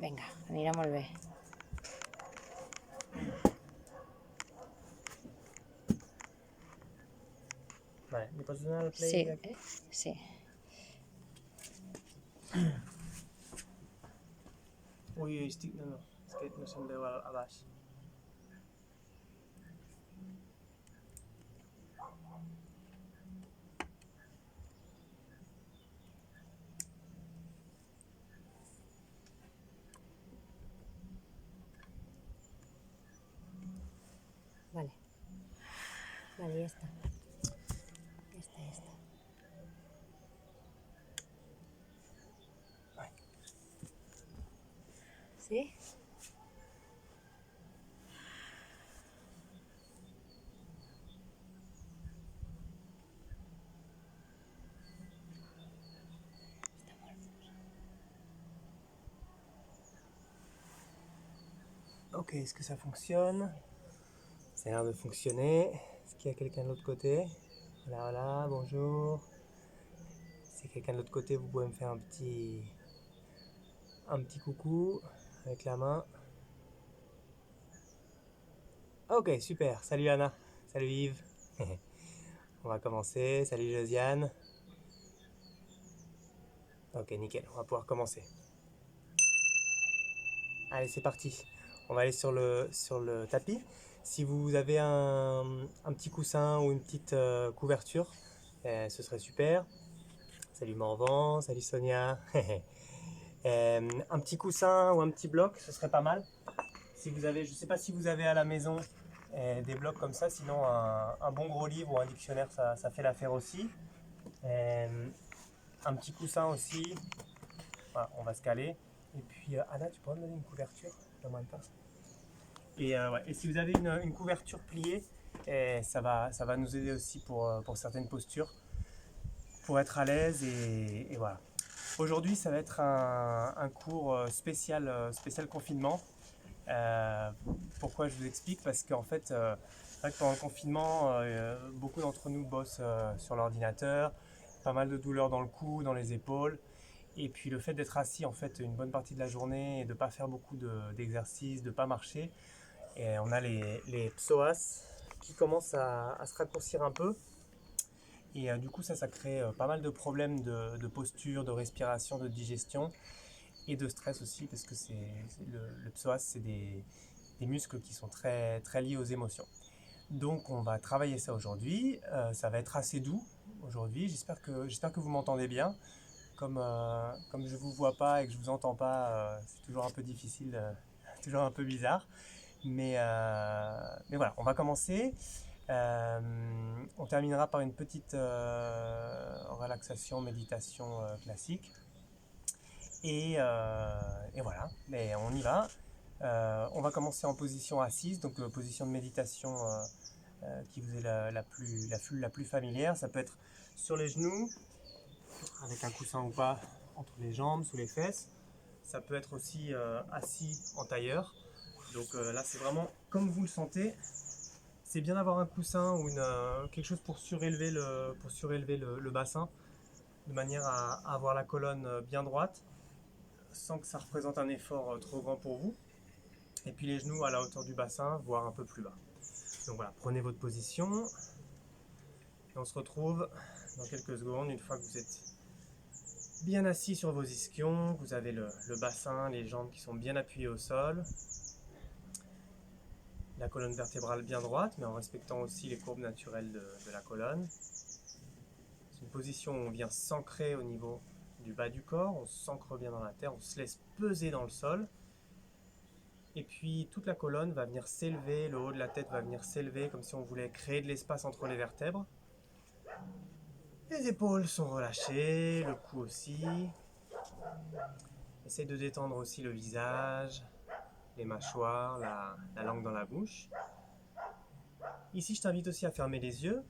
Vinga, anirà molt bé. Vale, li pots donar el play? Sí, aquí? sí. Ui, estic... No, és que no se'm veu a baix. Vale. Vale, ya está. Ya está, ya está. ¿Sí? Ok, est-ce que ça fonctionne? Ça a l'air de fonctionner. Est-ce qu'il y a quelqu'un de l'autre côté? Voilà, voilà, bonjour. Si quelqu'un de l'autre côté, vous pouvez me faire un petit coucou avec la main. Ok, super. Salut Anna. Salut Yves. On va commencer. Salut Josiane. Ok, nickel. On va pouvoir commencer. Allez, c'est parti. On va aller sur le tapis. Si vous avez un petit coussin ou une petite couverture, ce serait super. Salut Morvan, salut Sonia. Un petit coussin ou un petit bloc, ce serait pas mal. Si vous avez, je ne sais pas si vous avez à la maison des blocs comme ça, sinon un bon gros livre ou un dictionnaire, ça fait l'affaire aussi. Un petit coussin aussi. Voilà, on va se caler. Et puis Anna, tu pourrais me donner une couverture? J'aimerais pas. Ouais. Et si vous avez une couverture pliée, ça va nous aider aussi pour certaines postures, pour être à l'aise et voilà. Aujourd'hui, ça va être un cours spécial confinement. Pourquoi je vous explique? Parce qu'en fait, c'est vrai que pendant le confinement, beaucoup d'entre nous bossent sur l'ordinateur, pas mal de douleurs dans le cou, dans les épaules. Et puis le fait d'être assis en fait une bonne partie de la journée et de ne pas faire beaucoup d'exercices, de ne pas marcher, et on a les psoas qui commencent à se raccourcir un peu. Et du coup ça crée pas mal de problèmes de posture, de respiration, de digestion et de stress aussi, parce que le psoas, c'est des muscles qui sont très, très liés aux émotions. Donc on va travailler ça aujourd'hui. Ça va être assez doux aujourd'hui. J'espère que vous m'entendez bien. Comme je ne vous vois pas et que je ne vous entends pas, c'est toujours un peu difficile, toujours un peu bizarre. Mais voilà, on va commencer. On terminera par une petite relaxation, méditation classique. Et voilà, mais on y va. On va commencer en position assise, donc position de méditation qui vous est la plus familière. Ça peut être sur les genoux, avec un coussin ou pas entre les jambes, sous les fesses. Ça peut être aussi assis en tailleur. Donc là, c'est vraiment comme vous le sentez. C'est bien d'avoir un coussin ou quelque chose pour surélever le bassin, de manière à avoir la colonne bien droite, sans que ça représente un effort trop grand pour vous. Et puis les genoux à la hauteur du bassin, voire un peu plus bas. Donc voilà, prenez votre position. Et on se retrouve dans quelques secondes, une fois que vous êtes bien assis sur vos ischions, vous avez le bassin, les jambes qui sont bien appuyées au sol, la colonne vertébrale bien droite, mais en respectant aussi les courbes naturelles de la colonne. C'est une position où on vient s'ancrer au niveau du bas du corps, on s'ancre bien dans la terre, on se laisse peser dans le sol. Et puis toute la colonne va venir s'élever, le haut de la tête va venir s'élever, comme si on voulait créer de l'espace entre les vertèbres. Les épaules sont relâchées, le cou aussi. Essaye de détendre aussi le visage, les mâchoires, la langue dans la bouche. Ici, je t'invite aussi à fermer les yeux.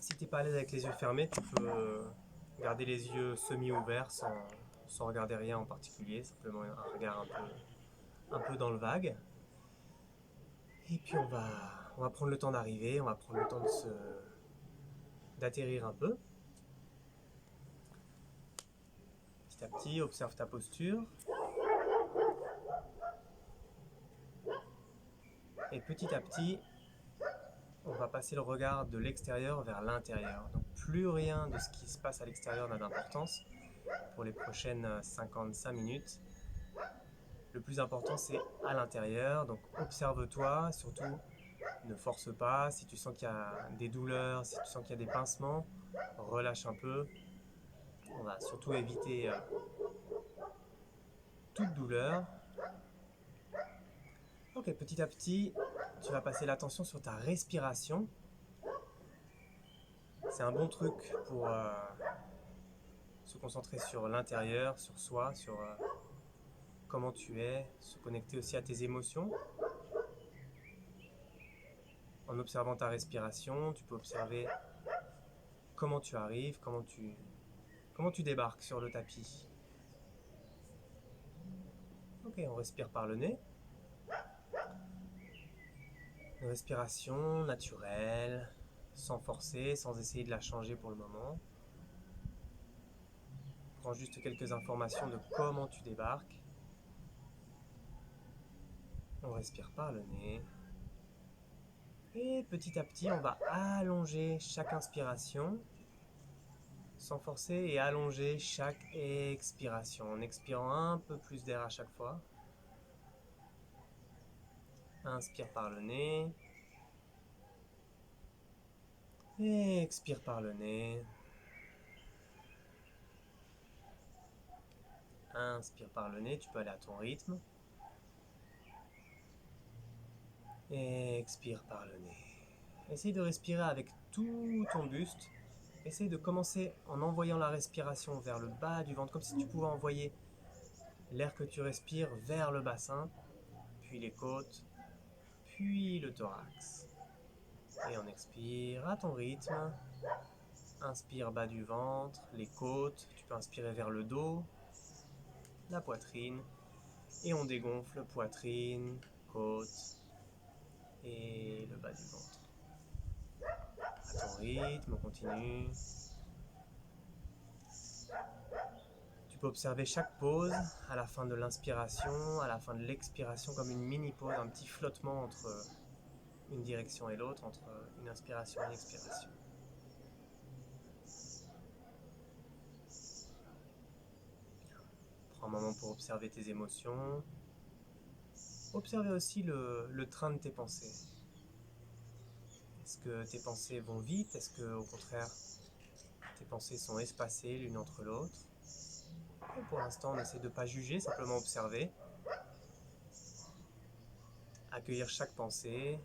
Si tu n'es pas à l'aise avec les yeux fermés, tu peux garder les yeux semi-ouverts sans regarder rien en particulier, simplement un regard un peu dans le vague. Et puis on va prendre le temps d'arriver, on va prendre le temps d'atterrir un peu. Petit à petit, observe ta posture. Et petit à petit, on va passer le regard de l'extérieur vers l'intérieur. Donc plus rien de ce qui se passe à l'extérieur n'a d'importance pour les prochaines 55 minutes. Le plus important, c'est à l'intérieur. Donc observe-toi, surtout ne force pas. Si tu sens qu'il y a des douleurs, si tu sens qu'il y a des pincements, relâche un peu. On va surtout éviter toute douleur. Ok, petit à petit, tu vas passer l'attention sur ta respiration. C'est un bon truc pour se concentrer sur l'intérieur, sur soi, sur comment tu es, se connecter aussi à tes émotions. En observant ta respiration, tu peux observer comment tu arrives, comment tu débarques sur le tapis. Ok, on respire par le nez. Une respiration naturelle, sans forcer, sans essayer de la changer pour le moment. Prends juste quelques informations de comment tu débarques. On respire par le nez. Et petit à petit, on va allonger chaque inspiration, sans forcer, et allonger chaque expiration, en expirant un peu plus d'air à chaque fois. Inspire par le nez. Et expire par le nez. Inspire par le nez, tu peux aller à ton rythme. Et expire par le nez. Essaye de respirer avec tout ton buste. Essaye de commencer en envoyant la respiration vers le bas du ventre, comme si tu pouvais envoyer l'air que tu respires vers le bassin, puis les côtes, puis le thorax. Et on expire à ton rythme. Inspire bas du ventre, les côtes, tu peux inspirer vers le dos, la poitrine, et on dégonfle poitrine, côte et le bas du ventre. À ton rythme, on continue. Tu peux observer chaque pause à la fin de l'inspiration, à la fin de l'expiration, comme une mini-pause, un petit flottement entre une direction et l'autre, entre une inspiration et une expiration. Prends un moment pour observer tes émotions. Observez aussi le train de tes pensées. Est-ce que tes pensées vont vite? Est-ce que, au contraire, tes pensées sont espacées l'une entre l'autre? Et pour l'instant, on essaie de ne pas juger, simplement observer. Accueillir chaque pensée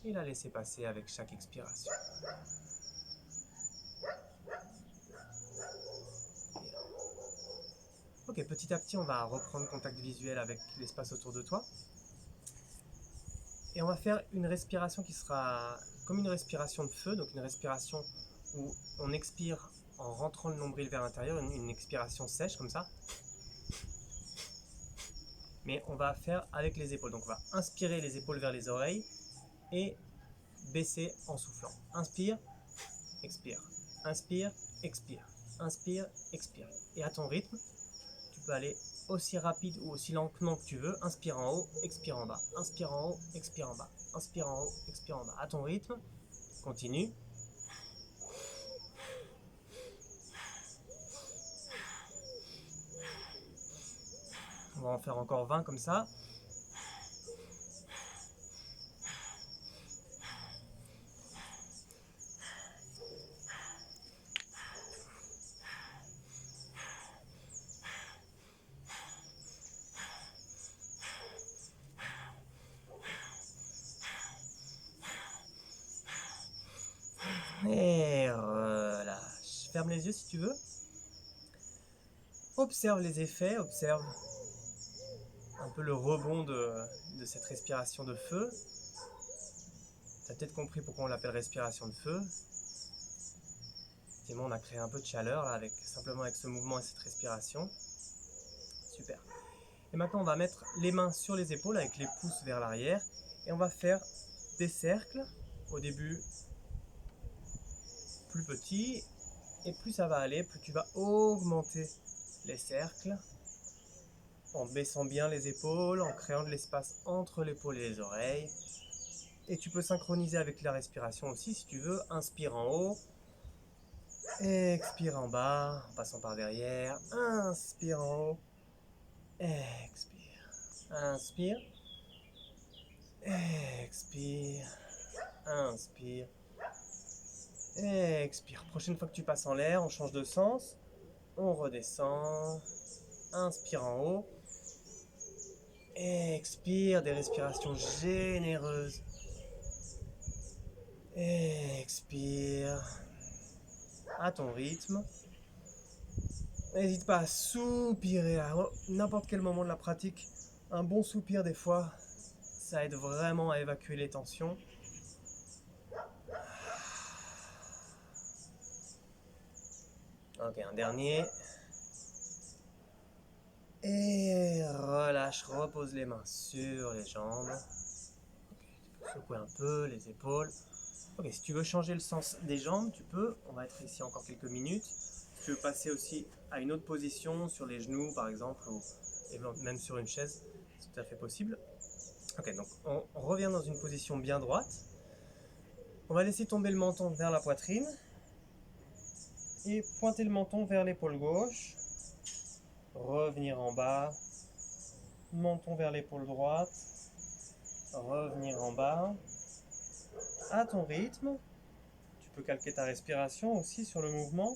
et la laisser passer avec chaque expiration. Ok, petit à petit, on va reprendre contact visuel avec l'espace autour de toi. Et on va faire une respiration qui sera comme une respiration de feu, donc une respiration où on expire en rentrant le nombril vers l'intérieur, une expiration sèche comme ça. Mais on va faire avec les épaules. Donc on va inspirer les épaules vers les oreilles et baisser en soufflant. Inspire, expire. Inspire, expire. Inspire, expire. Et à ton rythme, tu peux aller aussi rapide ou aussi lentement que tu veux. Inspire en haut, expire en bas. Inspire en haut, expire en bas. Inspire en haut, expire en bas. À ton rythme, continue. On va en faire encore 20 comme ça. Et relâche. Ferme les yeux si tu veux. Observe les effets, observe un peu le rebond de cette respiration de feu. Tu as peut-être compris pourquoi on l'appelle respiration de feu. Effectivement, on a créé un peu de chaleur là, simplement avec ce mouvement et cette respiration. Super. Et maintenant, on va mettre les mains sur les épaules avec les pouces vers l'arrière. Et on va faire des cercles. Au début, plus petits. Et plus ça va aller, plus tu vas augmenter les cercles. en baissant bien les épaules, en créant de l'espace entre l'épaule et les oreilles. Et tu peux synchroniser avec la respiration aussi si tu veux. Inspire en haut, expire en bas, en passant par derrière. Inspire en haut, expire. Inspire, expire, inspire, expire. Prochaine fois que tu passes en l'air, on change de sens. On redescend. Inspire en haut. Expire, des respirations généreuses. Expire à ton rythme. N'hésite pas à soupirer à n'importe quel moment de la pratique. Un bon soupir des fois, ça aide vraiment à évacuer les tensions. Ok, un dernier. Et relâche, repose les mains sur les jambes. Ok, tu peux secouer un peu les épaules. Ok, si tu veux changer le sens des jambes, tu peux. On va être ici encore quelques minutes. Si tu veux passer aussi à une autre position, sur les genoux par exemple, ou même sur une chaise, c'est tout à fait possible. Ok, donc on revient dans une position bien droite. On va laisser tomber le menton vers la poitrine et pointer le menton vers l'épaule gauche. Revenir en bas, menton vers l'épaule droite, revenir en bas. À ton rythme, tu peux calquer ta respiration aussi sur le mouvement.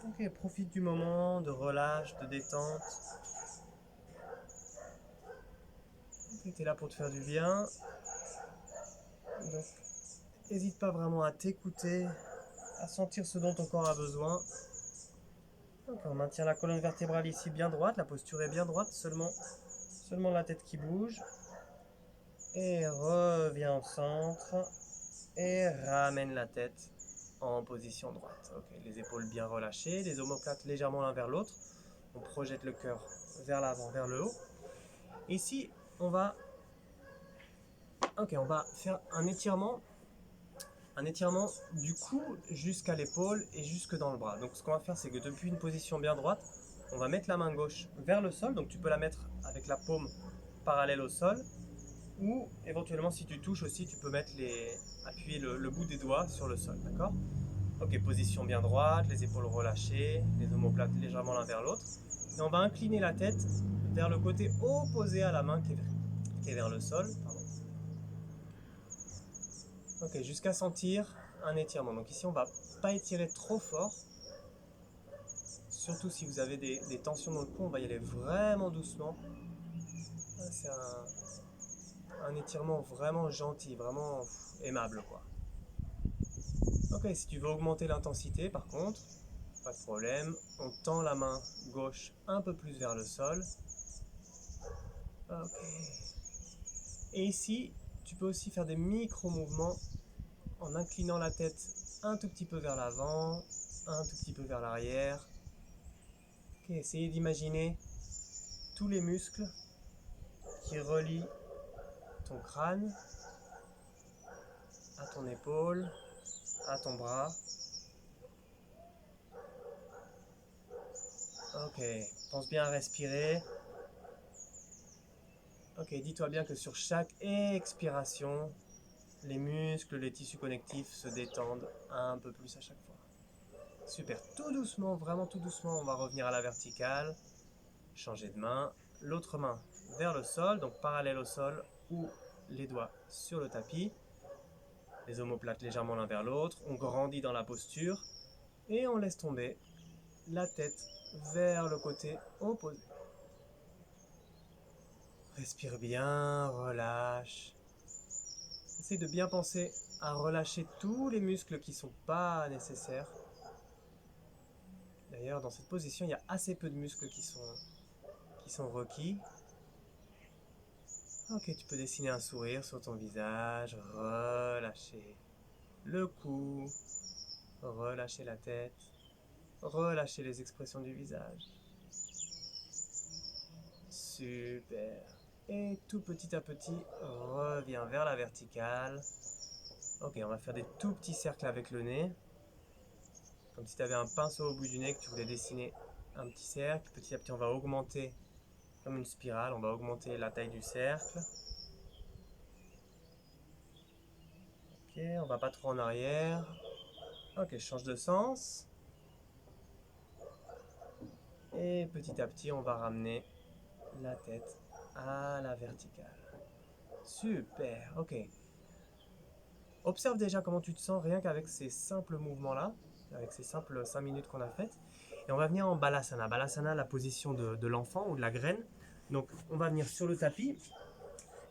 Ok, profite du moment de relâche, de détente. Ok, tu es là pour te faire du bien. Donc, n'hésite pas vraiment à t'écouter, à sentir ce dont ton corps a besoin. Donc, on maintient la colonne vertébrale ici bien droite, la posture est bien droite, seulement la tête qui bouge. Et reviens au centre et ramène la tête en position droite. Ok, les épaules bien relâchées, les omoplates légèrement l'un vers l'autre. On projette le cœur vers l'avant, vers le haut. Ici, on va faire un étirement du cou jusqu'à l'épaule et jusque dans le bras. Donc ce qu'on va faire, c'est que depuis une position bien droite, on va mettre la main gauche vers le sol. Donc tu peux la mettre avec la paume parallèle au sol. Ou éventuellement, si tu touches aussi, tu peux appuyer le bout des doigts sur le sol. D'accord ? Ok, position bien droite, les épaules relâchées, les omoplates légèrement l'un vers l'autre. Et on va incliner la tête vers le côté opposé à la main qui est vers le sol. Pardon. Ok, jusqu'à sentir un étirement. Donc ici, on ne va pas étirer trop fort. Surtout si vous avez des tensions dans le cou, on va y aller vraiment doucement. C'est un étirement vraiment gentil, vraiment aimable, quoi. Ok, si tu veux augmenter l'intensité, par contre, pas de problème. On tend la main gauche un peu plus vers le sol. Ok. Et ici, tu peux aussi faire des micro-mouvements en inclinant la tête un tout petit peu vers l'avant, un tout petit peu vers l'arrière. Ok, essayez d'imaginer tous les muscles qui relient ton crâne à ton épaule, à ton bras. Ok, pense bien à respirer. Ok, dis-toi bien que sur chaque expiration, les muscles, les tissus connectifs se détendent un peu plus à chaque fois. Super, tout doucement, vraiment tout doucement, on va revenir à la verticale. Changer de main, l'autre main vers le sol, donc parallèle au sol ou les doigts sur le tapis. Les omoplates légèrement l'un vers l'autre, on grandit dans la posture et on laisse tomber la tête vers le côté opposé. Respire bien, relâche. Essaye de bien penser à relâcher tous les muscles qui ne sont pas nécessaires. D'ailleurs, dans cette position, il y a assez peu de muscles qui sont requis. Ok, tu peux dessiner un sourire sur ton visage, relâcher le cou, relâcher la tête, relâcher les expressions du visage. Super. Et tout petit à petit, reviens vers la verticale. Ok, on va faire des tout petits cercles avec le nez. Comme si tu avais un pinceau au bout du nez, que tu voulais dessiner un petit cercle. Petit à petit, on va augmenter comme une spirale, on va augmenter la taille du cercle. Ok, on va pas trop en arrière. Ok, je change de sens. Et petit à petit, on va ramener la tête à la verticale. Super, ok. Observe déjà comment tu te sens rien qu'avec ces simples mouvements-là, avec ces simples 5 minutes qu'on a faites. Et on va venir en Balasana. Balasana, la position de l'enfant ou de la graine. Donc on va venir sur le tapis.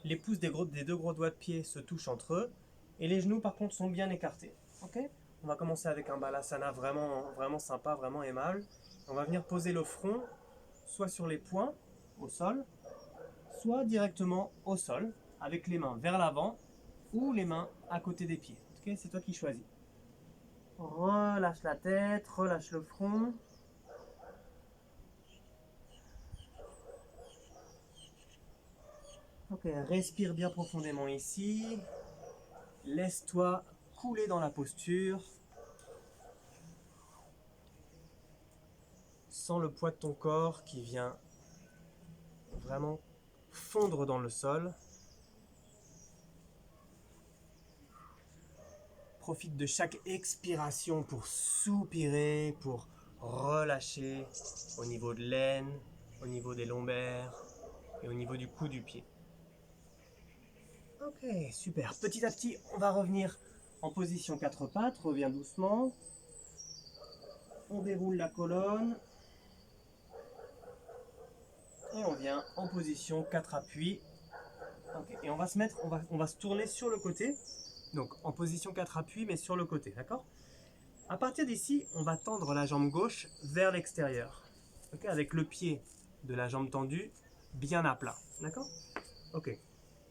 Les pouces des deux gros doigts de pied se touchent entre eux. Et les genoux par contre sont bien écartés. Ok ? On va commencer avec un Balasana vraiment, vraiment sympa, vraiment aimable. On va venir poser le front soit sur les poings au sol, soit directement au sol, avec les mains vers l'avant ou les mains à côté des pieds. Ok, c'est toi qui choisis. Relâche la tête, relâche le front. Ok, respire bien profondément ici. Laisse-toi couler dans la posture. Sens le poids de ton corps qui vient vraiment fondre dans le sol. Profite de chaque expiration pour soupirer, pour relâcher au niveau de l'aine, au niveau des lombaires et au niveau du cou du pied. Ok, super. Petit à petit, on va revenir en position 4 pattes. Reviens doucement. On déroule la colonne. Et on vient en position 4 appuis. Okay. Et on va se tourner sur le côté. Donc en position 4 appuis, mais sur le côté, d'accord ? À partir d'ici, on va tendre la jambe gauche vers l'extérieur. Okay, avec le pied de la jambe tendue bien à plat. D'accord ? Ok.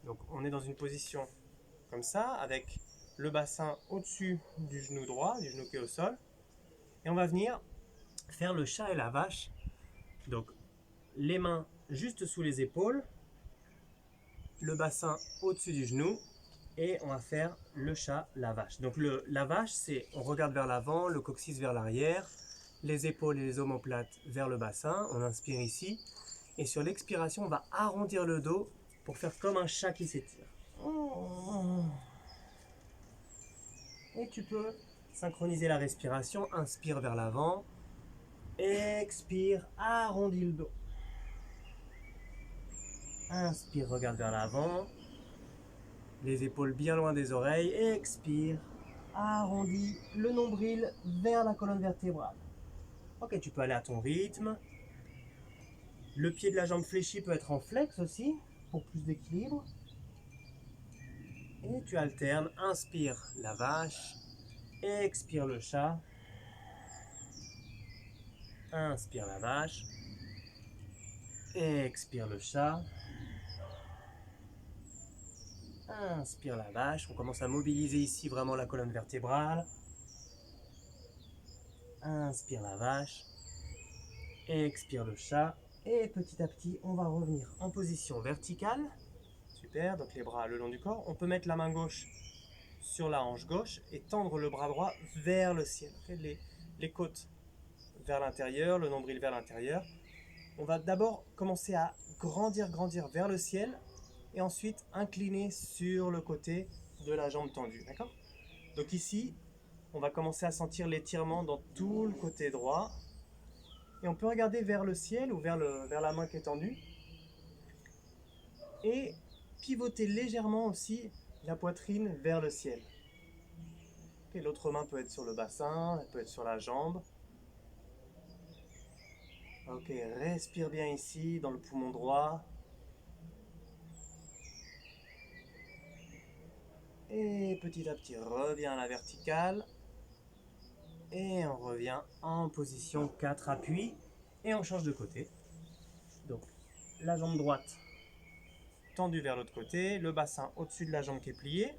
Donc on est dans une position comme ça, avec le bassin au-dessus du genou droit, du genou qui est au sol. Et on va venir faire le chat et la vache. Donc les mains juste sous les épaules, le bassin au-dessus du genou. Et on va faire le chat, la vache. Donc la vache, c'est on regarde vers l'avant, le coccyx vers l'arrière, les épaules et les omoplates vers le bassin. On inspire ici. Et sur l'expiration, on va arrondir le dos pour faire comme un chat qui s'étire. Et tu peux synchroniser la respiration. Inspire vers l'avant. Expire, arrondis le dos. Inspire, regarde vers l'avant. Les épaules bien loin des oreilles. Expire, arrondis le nombril vers la colonne vertébrale. Ok, tu peux aller à ton rythme. Le pied de la jambe fléchie peut être en flex aussi, pour plus d'équilibre. Et tu alternes. Inspire la vache. Expire le chat. Inspire la vache. Expire le chat. Inspire la vache. On commence à mobiliser ici vraiment la colonne vertébrale. Inspire la vache. Expire le chat. Et petit à petit, on va revenir en position verticale. Super, donc les bras le long du corps. On peut mettre la main gauche sur la hanche gauche et tendre le bras droit vers le ciel. Les côtes vers l'intérieur, le nombril vers l'intérieur. On va d'abord commencer à grandir vers le ciel et ensuite incliner sur le côté de la jambe tendue. D'accord ? Donc ici, on va commencer à sentir l'étirement dans tout le côté droit. Et on peut regarder vers le ciel ou vers la main qui est tendue. Et pivoter légèrement aussi la poitrine vers le ciel. Et l'autre main peut être sur le bassin, elle peut être sur la jambe. Ok, respire bien ici dans le poumon droit. Et petit à petit, reviens à la verticale. Et on revient en position 4 appuis. Et on change de côté. Donc, la jambe droite tendue vers l'autre côté, le bassin au-dessus de la jambe qui est pliée.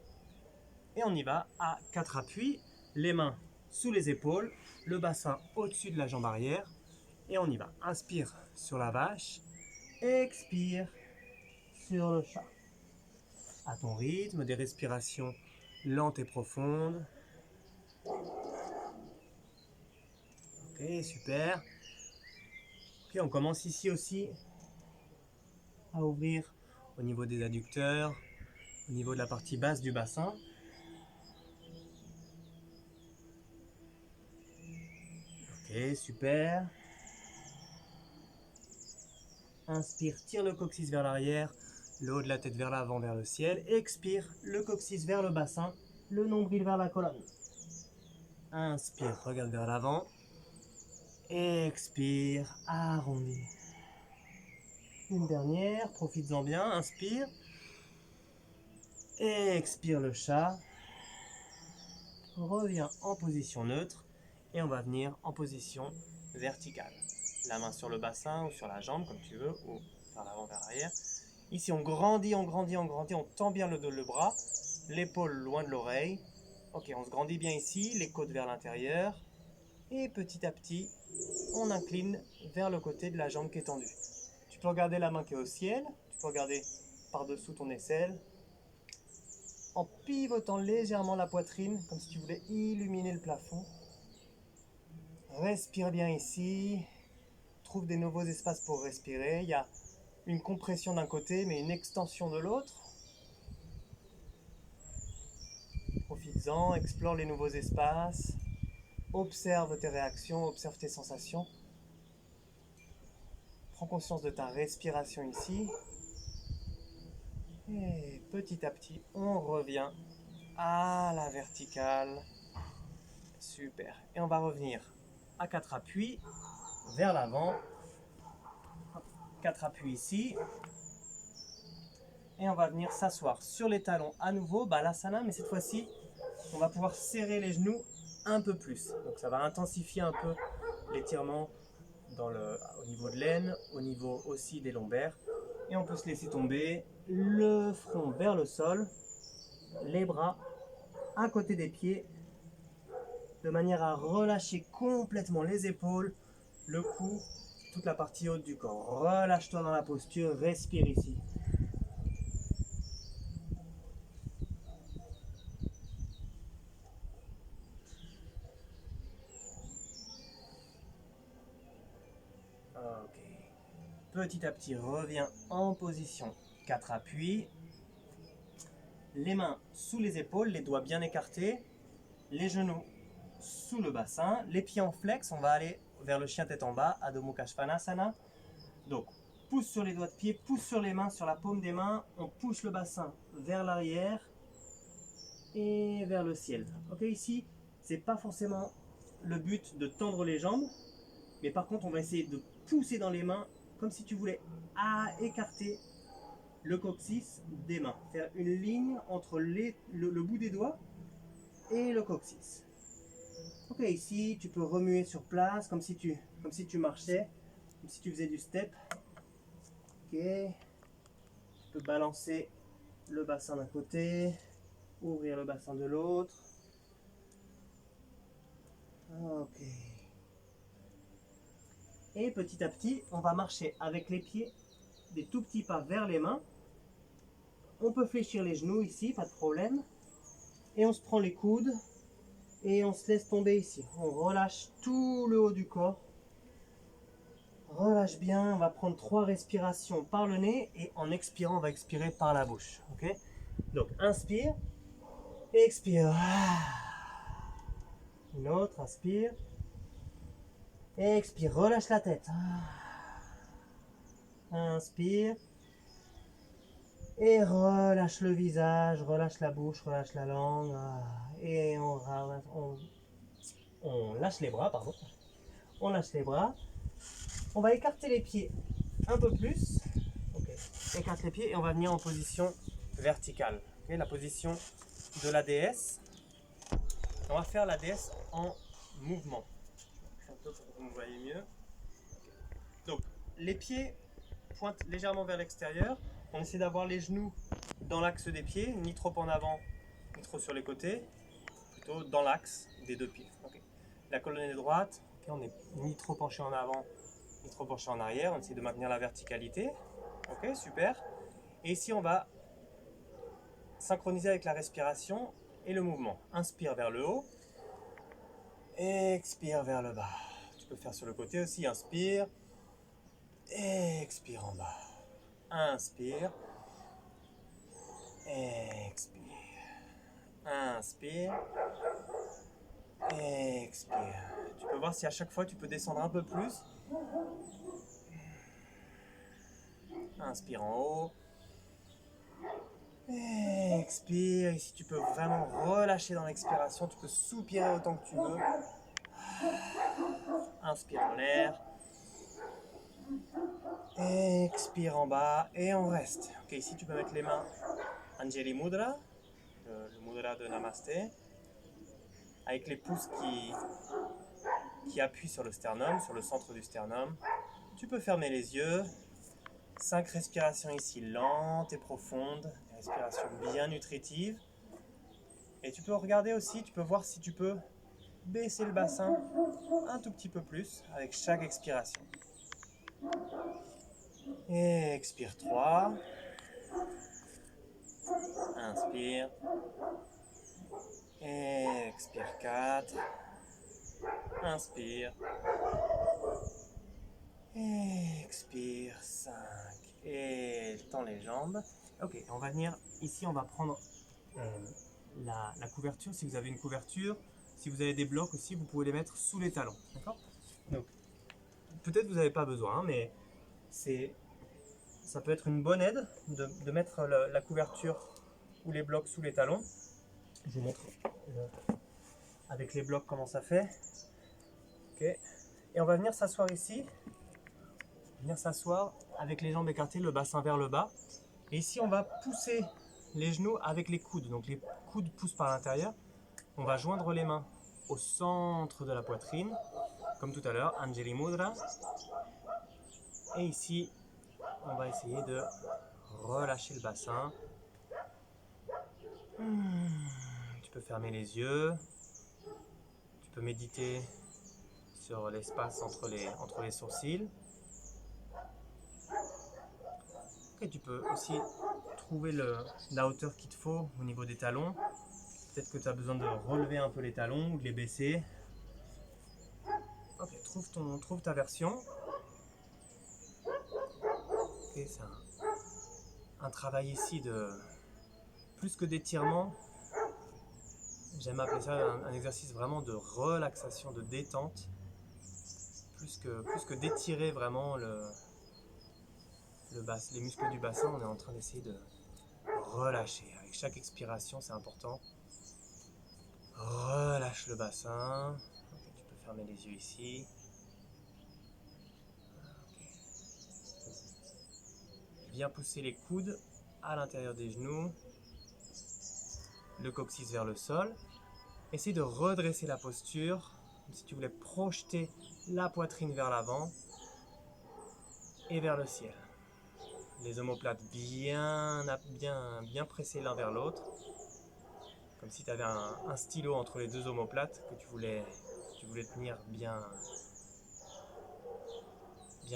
Et on y va à 4 appuis, les mains sous les épaules, le bassin au-dessus de la jambe arrière. Et on y va. Inspire sur la vache, expire sur le chat. À ton rythme, des respirations lentes et profondes. Ok, super. Puis on commence ici aussi à ouvrir au niveau des adducteurs, au niveau de la partie basse du bassin. Ok, super. Inspire, tire le coccyx vers l'arrière, le haut de la tête vers l'avant, vers le ciel. Expire, le coccyx vers le bassin, le nombril vers la colonne. Inspire, regarde vers l'avant. Expire, arrondis. Une dernière, profites-en bien, inspire. Expire le chat. Reviens en position neutre et on va venir en position verticale. La main sur le bassin ou sur la jambe comme tu veux, ou vers l'avant, vers l'arrière. Ici on grandit, on grandit, on grandit, on tend bien le dos, le bras, l'épaule loin de l'oreille. Ok, on se grandit bien ici, les côtes vers l'intérieur. Et petit à petit, on incline vers le côté de la jambe qui est tendue. Tu peux regarder la main qui est au ciel, tu peux regarder par-dessous ton aisselle, en pivotant légèrement la poitrine, comme si tu voulais illuminer le plafond. Respire bien ici, trouve des nouveaux espaces pour respirer. Il y a une compression d'un côté, mais une extension de l'autre. Profites-en, explore les nouveaux espaces, observe tes réactions, observe tes sensations. Prends conscience de ta respiration ici. Et petit à petit, on revient à la verticale. Super. Et on va revenir à 4 appuis vers l'avant. 4 appuis ici. Et on va venir s'asseoir sur les talons à nouveau, Balasana, mais cette fois-ci, on va pouvoir serrer les genoux un peu plus. Donc ça va intensifier un peu l'étirement au niveau de l'aine, au niveau aussi des lombaires. Et on peut se laisser tomber le front vers le sol, les bras à côté des pieds, de manière à relâcher complètement les épaules, le cou, toute la partie haute du corps. Relâche-toi dans la posture, respire ici. Ok. Petit à petit, reviens en position 4 appuis. Les mains sous les épaules, les doigts bien écartés, les genoux sous le bassin, les pieds en flex. On va aller vers le chien tête en bas, Adho Mukha Svanasana. Donc, pousse sur les doigts de pied, pousse sur les mains, sur la paume des mains. On pousse le bassin vers l'arrière et vers le ciel. Ok, ici, c'est pas forcément le but de tendre les jambes, mais par contre, on va essayer de pousser dans les mains comme si tu voulais écarter le coccyx des mains. Faire une ligne entre le bout des doigts et le coccyx. Ok, ici, tu peux remuer sur place comme si tu marchais, comme si tu faisais du step. Ok, tu peux balancer le bassin d'un côté, ouvrir le bassin de l'autre. Ok. Et petit à petit, on va marcher avec les pieds, des tout petits pas vers les mains. On peut fléchir les genoux ici, pas de problème. Et on se prend les coudes et on se laisse tomber ici. On relâche tout le haut du corps. Relâche bien, on va prendre 3 respirations par le nez et en expirant, on va expirer par la bouche. Ok? Donc inspire, expire. Une autre, inspire. Expire, relâche la tête. Inspire. Et relâche le visage, relâche la bouche, relâche la langue. Et on lâche les bras, pardon. On lâche les bras. On va écarter les pieds un peu plus. Okay. Écarte les pieds et on va venir en position verticale. Okay, la position de la déesse. On va faire la déesse en mouvement. Un peu pour que vous me voyez mieux. Donc, les pieds pointent légèrement vers l'extérieur. On essaie d'avoir les genoux dans l'axe des pieds, ni trop en avant, ni trop sur les côtés. Plutôt dans l'axe des deux pieds. Okay. La colonne est droite. Okay, on n'est ni trop penché en avant, ni trop penché en arrière. On essaie de maintenir la verticalité. Ok, super. Et ici, on va synchroniser avec la respiration et le mouvement. Inspire vers le haut. Expire vers le bas. Tu peux faire sur le côté aussi. Inspire. Expire en bas. Inspire. Expire. Inspire. Expire. Tu peux voir si à chaque fois tu peux descendre un peu plus. Inspire en haut. Expire. Et si tu peux vraiment relâcher dans l'expiration, tu peux soupirer autant que tu veux. Inspire en l'air. Expire en bas et on reste. Ok, ici tu peux mettre les mains Anjali Mudra, le mudra de Namasté, avec les pouces qui appuient sur le sternum, sur le centre du sternum. Tu peux fermer les yeux. 5 respirations ici, lentes et profondes, des respirations bien nutritives. Et tu peux regarder aussi, tu peux voir si tu peux baisser le bassin un tout petit peu plus avec chaque expiration. Et expire 3. Inspire. Et expire 4. Inspire. Et expire 5. Et tends les jambes. Ok, on va venir ici, on va prendre la couverture. Si vous avez une couverture, si vous avez des blocs aussi, vous pouvez les mettre sous les talons. D'accord ? Donc, peut-être vous n'avez pas besoin, mais ça peut être une bonne aide de mettre la couverture ou les blocs sous les talons. Je vous montre avec les blocs comment ça fait. Ok. Et on va venir s'asseoir ici. Venir s'asseoir avec les jambes écartées, le bassin vers le bas. Et ici, on va pousser les genoux avec les coudes. Donc les coudes poussent par l'intérieur. On va joindre les mains au centre de la poitrine, comme tout à l'heure, Anjali Mudra. Et ici, on va essayer de relâcher le bassin. Tu peux fermer les yeux. Tu peux méditer sur l'espace entre les sourcils. Et tu peux aussi trouver la hauteur qu'il te faut au niveau des talons. Peut-être que tu as besoin de relever un peu les talons ou de les baisser. Ok, trouve ta version. Ok, c'est un travail ici de plus que d'étirement. J'aime appeler ça un exercice vraiment de relaxation, de détente. Plus que d'étirer vraiment les muscles du bassin, on est en train d'essayer de relâcher. Avec chaque expiration, c'est important. Relâche le bassin. Okay, tu peux fermer les yeux ici. Okay. Bien pousser les coudes à l'intérieur des genoux. Le coccyx vers le sol. Essaye de redresser la posture, comme si tu voulais projeter la poitrine vers l'avant et vers le ciel. Les omoplates bien pressés l'un vers l'autre, comme si tu avais un stylo entre les deux omoplates que tu voulais tenir bien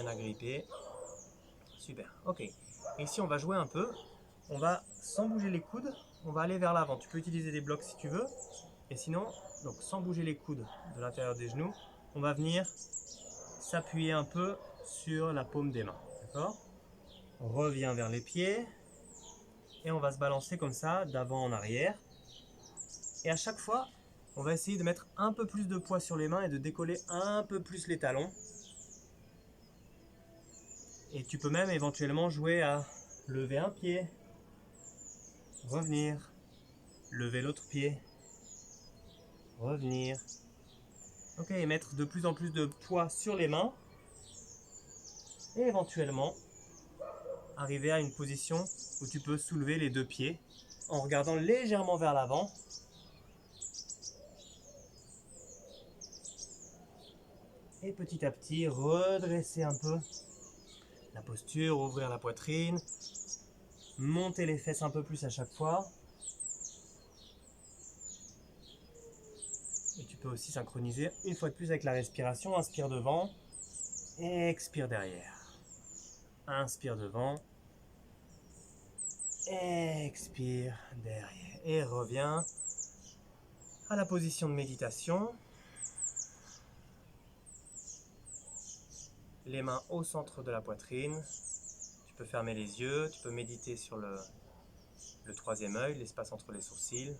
agrippé. Super, ok. Et ici on va jouer un peu, on va sans bouger les coudes, on va aller vers l'avant. Tu peux utiliser des blocs si tu veux, et sinon, donc sans bouger les coudes de l'intérieur des genoux, on va venir s'appuyer un peu sur la paume des mains, d'accord ? On revient vers les pieds et on va se balancer comme ça, d'avant en arrière. Et à chaque fois, on va essayer de mettre un peu plus de poids sur les mains et de décoller un peu plus les talons. Et tu peux même éventuellement jouer à lever un pied, revenir, lever l'autre pied, revenir. Ok, et mettre de plus en plus de poids sur les mains. Et éventuellement, arriver à une position où tu peux soulever les deux pieds en regardant légèrement vers l'avant. Et petit à petit, redresser un peu la posture, ouvrir la poitrine, monter les fesses un peu plus à chaque fois. Et tu peux aussi synchroniser une fois de plus avec la respiration. Inspire devant, expire derrière. Inspire devant, expire derrière. Et reviens à la position de méditation. les mains au centre de la poitrine. Tu peux fermer les yeux, tu peux méditer sur le troisième œil, l'espace entre les sourcils.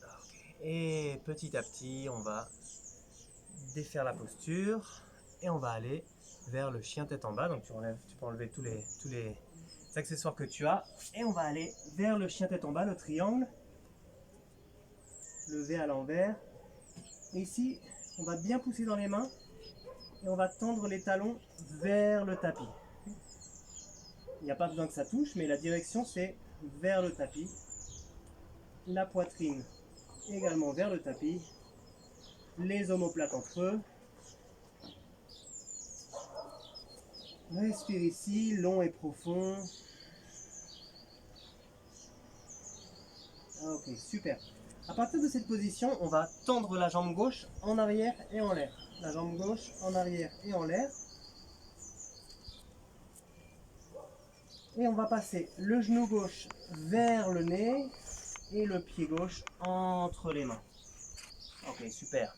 Okay. Et petit à petit, on va défaire la posture et on va aller vers le chien tête en bas. Donc tu peux enlever tous les accessoires que tu as et on va aller vers le chien tête en bas, le triangle. Le V à l'envers. Et ici, on va bien pousser dans les mains et on va tendre les talons vers le tapis. Il n'y a pas besoin que ça touche, mais la direction c'est vers le tapis. La poitrine également vers le tapis. Les omoplates entre eux. Respire ici, long et profond. Ok, super. À partir de cette position, on va tendre la jambe gauche en arrière et en l'air. La jambe gauche en arrière et en l'air. Et on va passer le genou gauche vers le nez et le pied gauche entre les mains. Ok, super.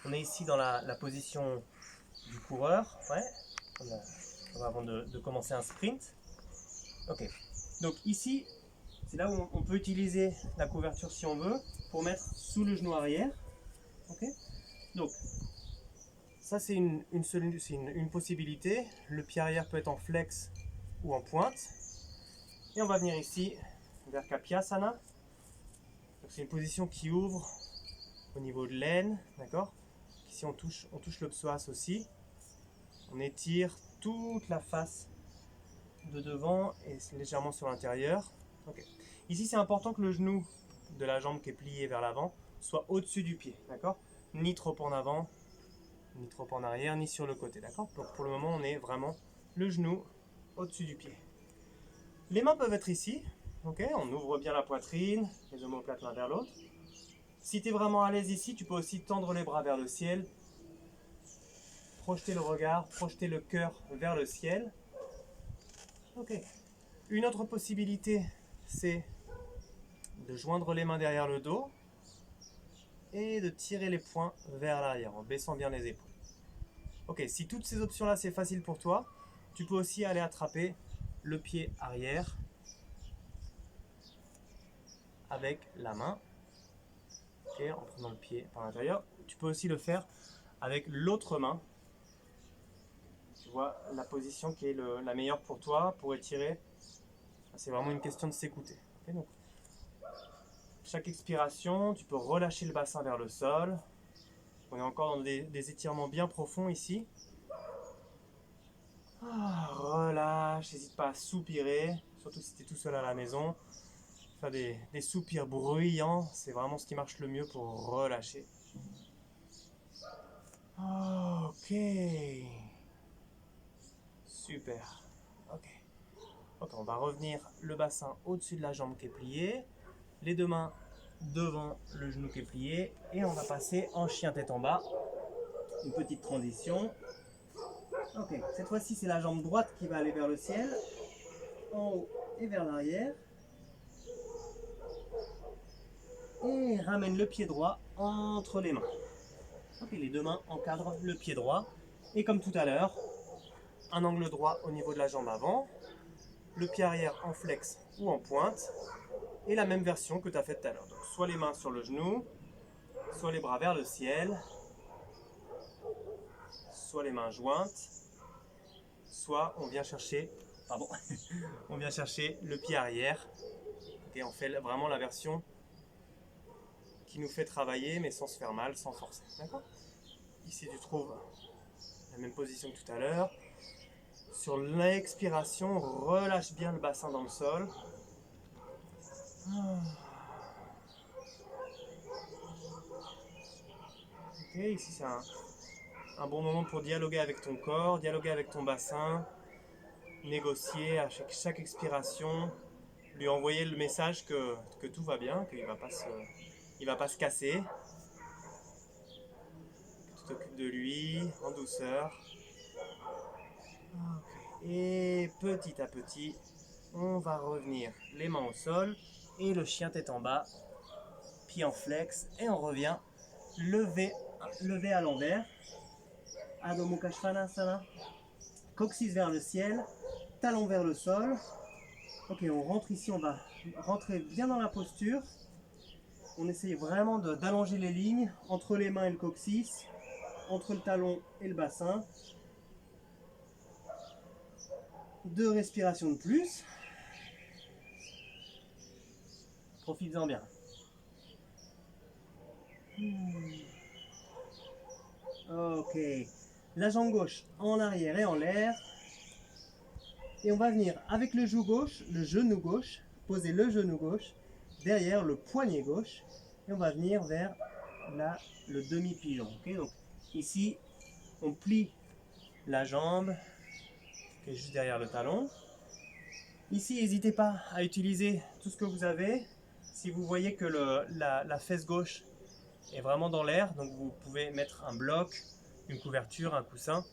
On est ici dans la position du coureur, ouais, avant de commencer un sprint. Ok, donc ici, c'est là où on peut utiliser la couverture si on veut, pour mettre sous le genou arrière. Ok, donc ça c'est une possibilité. Le pied arrière peut être en flex ou en pointe. Et on va venir ici vers Kapiasana. C'est une position qui ouvre au niveau de l'aine, d'accord. Ici on touche le psoas aussi. On étire toute la face de devant et légèrement sur l'intérieur. Okay. Ici c'est important que le genou de la jambe qui est pliée vers l'avant soit au-dessus du pied, d'accord. Ni trop en avant, ni trop en arrière, ni sur le côté, d'accord. Donc pour le moment on est vraiment le genou au-dessus du pied. Les mains peuvent être ici, ok. On ouvre bien la poitrine, les omoplates l'un vers l'autre. Si tu es vraiment à l'aise ici, tu peux aussi tendre les bras vers le ciel, projeter le regard, projeter le cœur vers le ciel. Ok. Une autre possibilité, c'est de joindre les mains derrière le dos et de tirer les poings vers l'arrière en baissant bien les épaules. Ok, si toutes ces options-là c'est facile pour toi, tu peux aussi aller attraper le pied arrière avec la main. Ok, en prenant le pied par l'intérieur. Tu peux aussi le faire avec l'autre main. Tu vois la position qui est la meilleure pour toi pour étirer. C'est vraiment une question de s'écouter. Okay, donc, chaque expiration, tu peux relâcher le bassin vers le sol. On est encore dans des étirements bien profonds ici. Relâche, n'hésite pas à soupirer, surtout si tu es tout seul à la maison. Faire des soupirs bruyants, c'est vraiment ce qui marche le mieux pour relâcher. Ok. Super. Ok, on va revenir le bassin au-dessus de la jambe qui est pliée. Les deux mains devant le genou qui est plié. Et on va passer en chien tête en bas. Une petite transition. Ok, cette fois-ci c'est la jambe droite qui va aller vers le ciel. En haut et vers l'arrière. Et ramène le pied droit entre les mains. Ok, les deux mains encadrent le pied droit. Et comme tout à l'heure, un angle droit au niveau de la jambe avant. Le pied arrière en flex ou en pointe. Et la même version que tu as faite tout à l'heure. Donc soit les mains sur le genou, soit les bras vers le ciel, soit les mains jointes, soit on vient chercher, on vient chercher le pied arrière. Et on fait vraiment la version qui nous fait travailler mais sans se faire mal, sans forcer. D'accord ? Ici tu trouves la même position que tout à l'heure. Sur l'expiration, relâche bien le bassin dans le sol. Ok, ici c'est un bon moment pour dialoguer avec ton corps, dialoguer avec ton bassin, négocier à chaque expiration, lui envoyer le message que tout va bien, qu'il ne va pas se casser, que tu t'occupes de lui en douceur. Et petit à petit, on va revenir les mains au sol et le chien tête en bas, pied en flex, et on revient lever levé à l'envers. Adho Mukha Svanasana. Coccyx vers le ciel, talon vers le sol. Ok, on rentre ici, on va rentrer bien dans la posture. On essaye vraiment d'allonger les lignes entre les mains et le coccyx, entre le talon et le bassin. 2 respirations de plus. Profites-en bien. Ok. La jambe gauche en arrière et en l'air. Et on va venir avec le genou gauche, poser le genou gauche derrière le poignet gauche. Et on va venir vers le demi-pigeon. Okay, donc ici, on plie la jambe qui est juste derrière le talon. Ici, n'hésitez pas à utiliser tout ce que vous avez. Si vous voyez que la fesse gauche est vraiment dans l'air, donc vous pouvez mettre un bloc, une couverture, un coussin,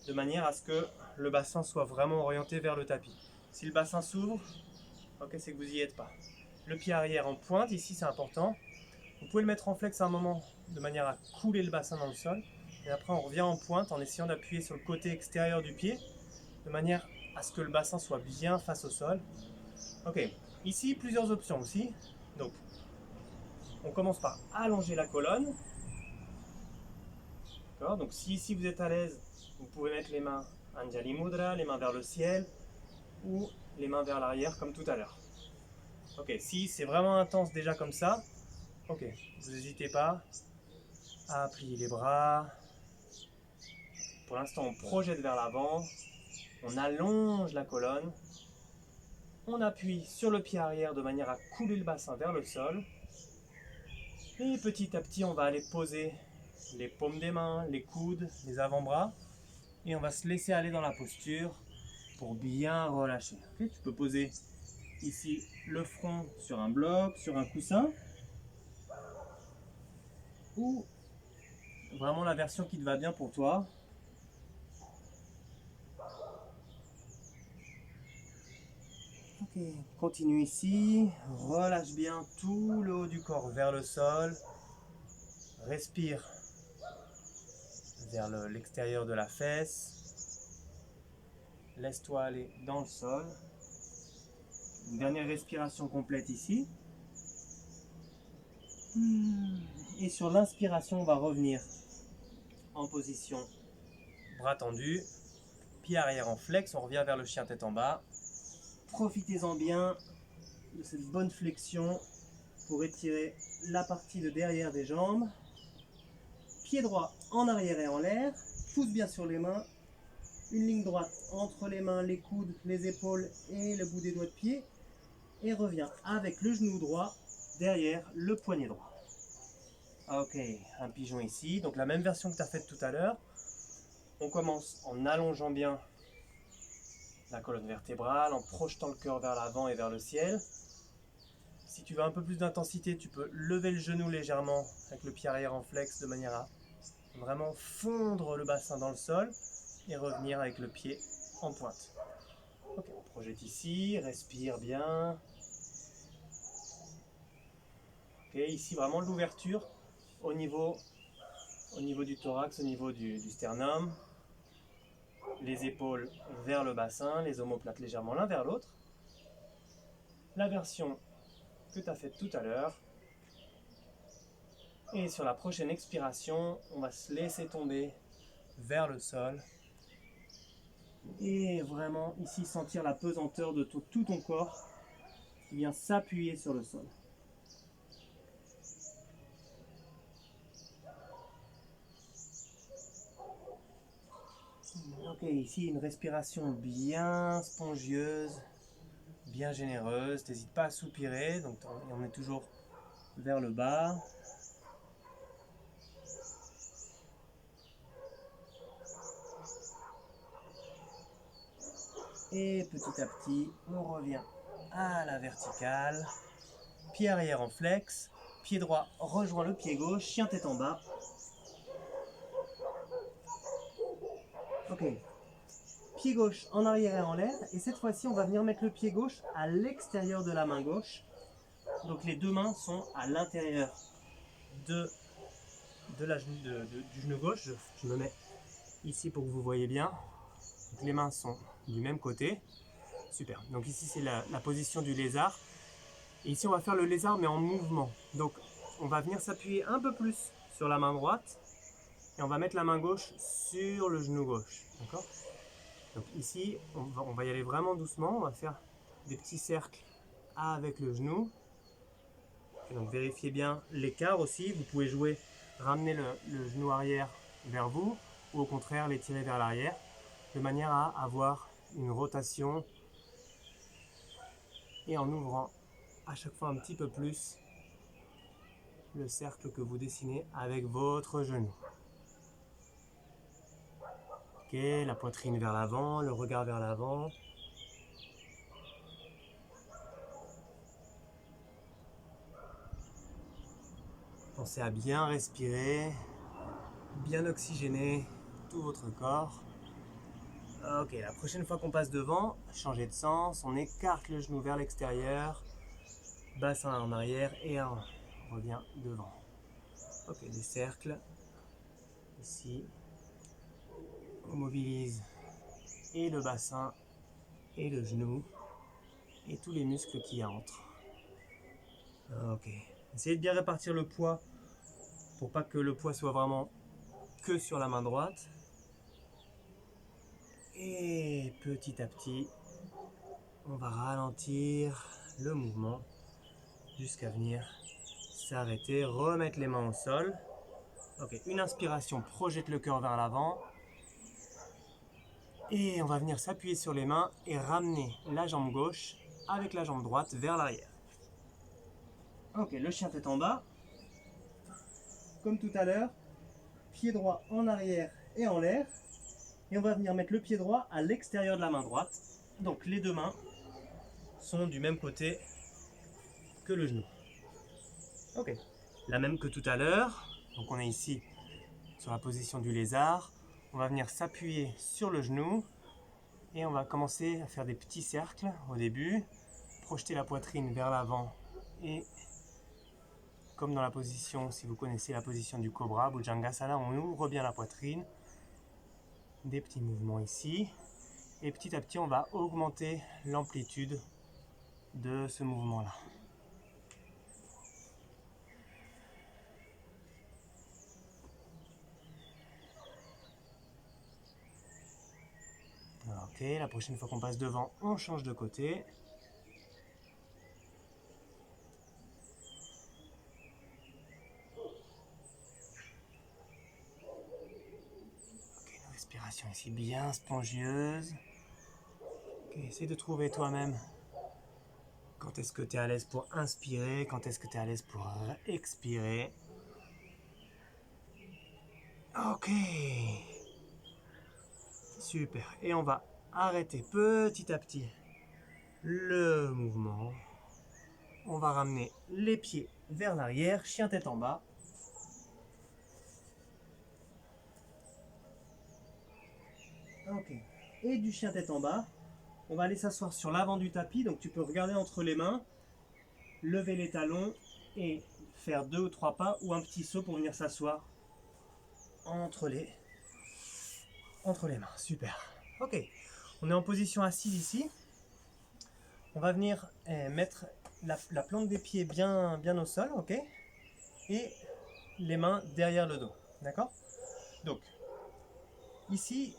de manière à ce que le bassin soit vraiment orienté vers le tapis. Si le bassin s'ouvre, ok, c'est que vous n'y êtes pas. Le pied arrière en pointe, ici c'est important. Vous pouvez le mettre en flex à un moment de manière à couler le bassin dans le sol. Et après on revient en pointe en essayant d'appuyer sur le côté extérieur du pied, de manière à ce que le bassin soit bien face au sol. Ok, ici plusieurs options aussi. Donc, on commence par allonger la colonne. D'accord, donc si ici vous êtes à l'aise, vous pouvez mettre les mains Anjali Mudra, les mains vers le ciel, ou les mains vers l'arrière comme tout à l'heure. Ok, si c'est vraiment intense déjà comme ça, ok, vous n'hésitez pas à plier les bras. Pour l'instant, on projette vers l'avant, on allonge la colonne, on appuie sur le pied arrière de manière à couler le bassin vers le sol. Et petit à petit, on va aller poser les paumes des mains, les coudes, les avant-bras. Et on va se laisser aller dans la posture pour bien relâcher. Okay, tu peux poser ici le front sur un bloc, sur un coussin. Ou vraiment la version qui te va bien pour toi. Ok, continue ici. Relâche bien tout le haut du corps vers le sol. Respire vers l'extérieur de la fesse. Laisse-toi aller dans le sol. Une dernière respiration complète ici. Et sur l'inspiration, on va revenir en position bras tendus, pied arrière en flex, on revient vers le chien tête en bas. Profitez-en bien de cette bonne flexion pour étirer la partie de derrière des jambes. Pied droit en arrière et en l'air, pouce bien sur les mains, une ligne droite entre les mains, les coudes, les épaules et le bout des doigts de pied. Et reviens avec le genou droit derrière le poignet droit. Ok, un pigeon ici, donc la même version que tu as faite tout à l'heure. On commence en allongeant bien la colonne vertébrale, en projetant le cœur vers l'avant et vers le ciel. Si tu veux un peu plus d'intensité, tu peux lever le genou légèrement avec le pied arrière en flex de manière à vraiment fondre le bassin dans le sol et revenir avec le pied en pointe. Ok, on projette ici, respire bien. Ok, ici vraiment l'ouverture au niveau du thorax, au niveau du sternum. Les épaules vers le bassin, les omoplates légèrement l'un vers l'autre. La version que tu as faite tout à l'heure. Et sur la prochaine expiration, on va se laisser tomber vers le sol. Et vraiment ici sentir la pesanteur de tout ton corps qui vient s'appuyer sur le sol. Ok, ici une respiration bien spongieuse, bien généreuse. N'hésite pas à soupirer, donc on est toujours vers le bas. Et petit à petit, on revient à la verticale. Pied arrière en flex, pied droit rejoint le pied gauche, chien tête en bas. Ok, pied gauche en arrière et en l'air. Et cette fois-ci, on va venir mettre le pied gauche à l'extérieur de la main gauche. Donc les deux mains sont à l'intérieur de du genou gauche. Je me mets ici pour que vous voyez bien. Donc, les mains sont du même côté. Super. Donc ici c'est la position du lézard. Et ici on va faire le lézard mais en mouvement. Donc on va venir s'appuyer un peu plus sur la main droite. Et on va mettre la main gauche sur le genou gauche. D'accord? Donc ici on va y aller vraiment doucement. On va faire des petits cercles avec le genou. Et donc vérifiez bien l'écart aussi. Vous pouvez jouer, ramener le genou arrière vers vous ou au contraire l'étirer vers l'arrière de manière à avoir une rotation et en ouvrant à chaque fois un petit peu plus le cercle que vous dessinez avec votre genou. Ok, la poitrine vers l'avant, le regard vers l'avant. Pensez à bien respirer, bien oxygéner tout votre corps. Ok, la prochaine fois qu'on passe devant, changez de sens, on écarte le genou vers l'extérieur, bassin en arrière et on revient devant. Ok, des cercles. Ici, on mobilise et le bassin et le genou et tous les muscles qui entrent. Ok, essayez de bien répartir le poids pour pas que le poids soit vraiment que sur la main droite. Et petit à petit, on va ralentir le mouvement jusqu'à venir s'arrêter, remettre les mains au sol. Ok, une inspiration, projette le cœur vers l'avant. Et on va venir s'appuyer sur les mains et ramener la jambe gauche avec la jambe droite vers l'arrière. Ok, le chien tête en bas. Comme tout à l'heure, pied droit en arrière et en l'air. Et on va venir mettre le pied droit à l'extérieur de la main droite. Donc les deux mains sont du même côté que le genou. Ok, la même que tout à l'heure. Donc on est ici sur la position du lézard. On va venir s'appuyer sur le genou et on va commencer à faire des petits cercles au début. Projeter la poitrine vers l'avant et comme dans la position, si vous connaissez la position du cobra, Bhujangasana, on ouvre bien la poitrine. Des petits mouvements ici. Et petit à petit, on va augmenter l'amplitude de ce mouvement-là. Ok, la prochaine fois qu'on passe devant, on change de côté. Ok, une respiration ici bien spongieuse. Ok, essaye de trouver toi-même quand est-ce que tu es à l'aise pour inspirer, quand est-ce que tu es à l'aise pour expirer. Ok. Super. Et on va arrêter petit à petit le mouvement. On va ramener les pieds vers l'arrière, chien tête en bas. Ok. Et du chien tête en bas, on va aller s'asseoir sur l'avant du tapis. Donc tu peux regarder entre les mains, lever les talons et faire 2 ou 3 pas ou un petit saut pour venir s'asseoir entre les mains. Super. Ok. On est en position assise ici. On va venir mettre la plante des pieds bien au sol, ok? Et les mains derrière le dos, d'accord? Donc, ici,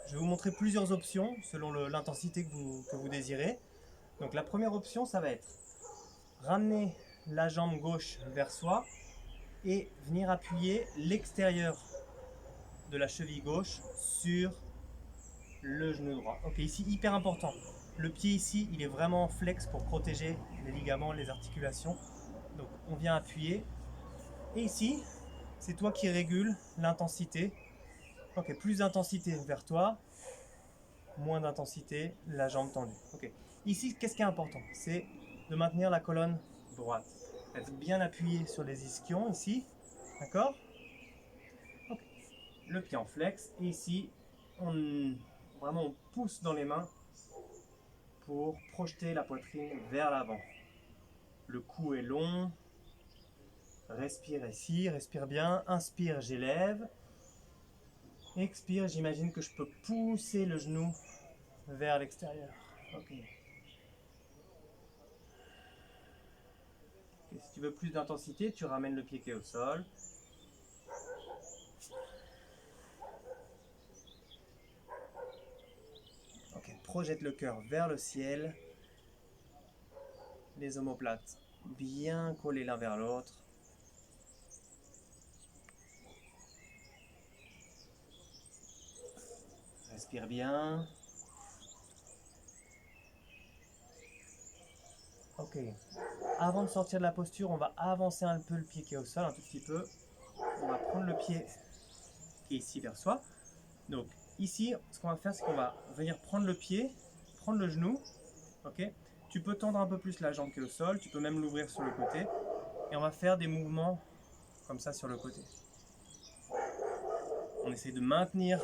je vais vous montrer plusieurs options selon l'intensité que vous désirez. Donc, la première option, ça va être ramener la jambe gauche vers soi et venir appuyer l'extérieur de la cheville gauche sur le genou droit. Ok, ici, hyper important. Le pied ici, il est vraiment flex pour protéger les ligaments, les articulations. Donc, on vient appuyer. Et ici, c'est toi qui régules l'intensité. Ok, plus d'intensité vers toi, moins d'intensité, la jambe tendue. Ok. Ici, qu'est-ce qui est important? C'est de maintenir la colonne droite. Être bien appuyé sur les ischions ici. D'accord? Ok. Le pied en flex. Et ici, vraiment on pousse dans les mains pour projeter la poitrine vers l'avant. Le cou est long. Respire ici, respire bien. Inspire, j'élève. Expire, j'imagine que je peux pousser le genou vers l'extérieur. Ok. Ok, si tu veux plus d'intensité, tu ramènes le pied qui est au sol. Ok, projette le cœur vers le ciel. Les omoplates bien collés l'un vers l'autre. Respire bien. Ok. Avant de sortir de la posture, on va avancer un peu le pied qui est au sol, un tout petit peu. On va prendre le pied qui est ici vers soi. Donc ici, ce qu'on va faire, c'est qu'on va venir prendre le pied, prendre le genou. Ok. Tu peux tendre un peu plus la jambe qui est au sol, tu peux même l'ouvrir sur le côté. Et on va faire des mouvements comme ça sur le côté. On essaie de maintenir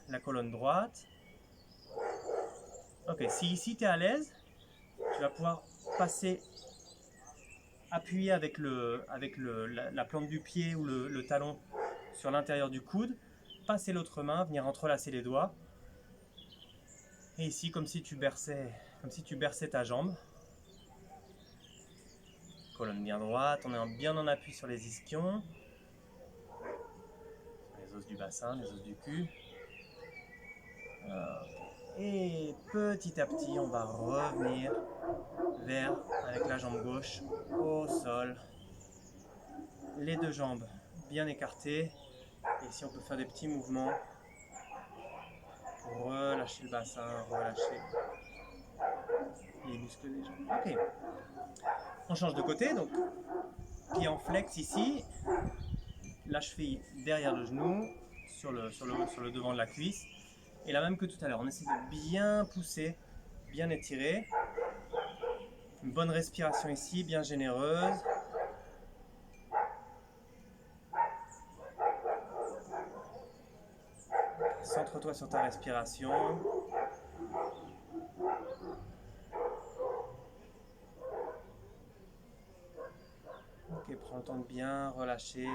la colonne droite. Ok, si ici tu es à l'aise, tu vas pouvoir passer, appuyer avec la plante du pied ou le talon sur l'intérieur du coude, passer l'autre main, venir entrelacer les doigts. Et ici, comme si tu berçais ta jambe. Colonne bien droite, on est bien en appui sur les ischions, sur les os du bassin, les os du cul. Et petit à petit, on va revenir vers, avec la jambe gauche, au sol. Les deux jambes bien écartées. Et ici, on peut faire des petits mouvements pour relâcher le bassin, relâcher les muscles des jambes. Ok. On change de côté, donc pied en flex ici, la cheville derrière le genou, sur le devant de la cuisse. Et la même que tout à l'heure, on essaie de bien pousser, bien étirer. Une bonne respiration ici, bien généreuse. Centre-toi sur ta respiration. Ok, prends le temps de bien relâcher.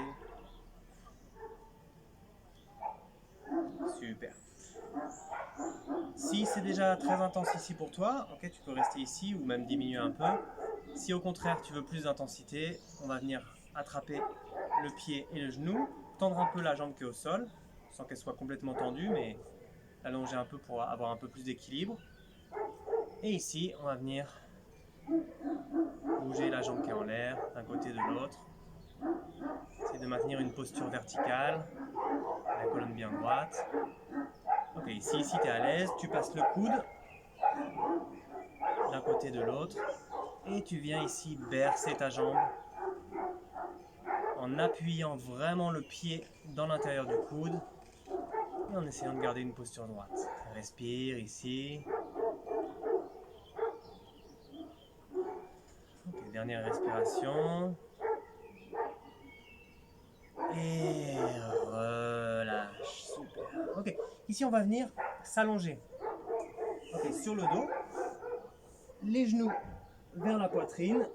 Super. Si c'est déjà très intense ici pour toi, ok, tu peux rester ici ou même diminuer un peu. Si au contraire tu veux plus d'intensité, on va venir attraper le pied et le genou, tendre un peu la jambe qui est au sol, sans qu'elle soit complètement tendue, mais allonger un peu pour avoir un peu plus d'équilibre. Et ici, on va venir bouger la jambe qui est en l'air, d'un côté de l'autre. Essayer de maintenir une posture verticale, la colonne bien droite. Ok, ici tu es à l'aise, tu passes le coude d'un côté de l'autre et tu viens ici bercer ta jambe en appuyant vraiment le pied dans l'intérieur du coude et en essayant de garder une posture droite. Respire ici. Ok, dernière respiration. Et relâche. Super. Ok, ici on va venir s'allonger. Ok, sur le dos. Les genoux vers la poitrine.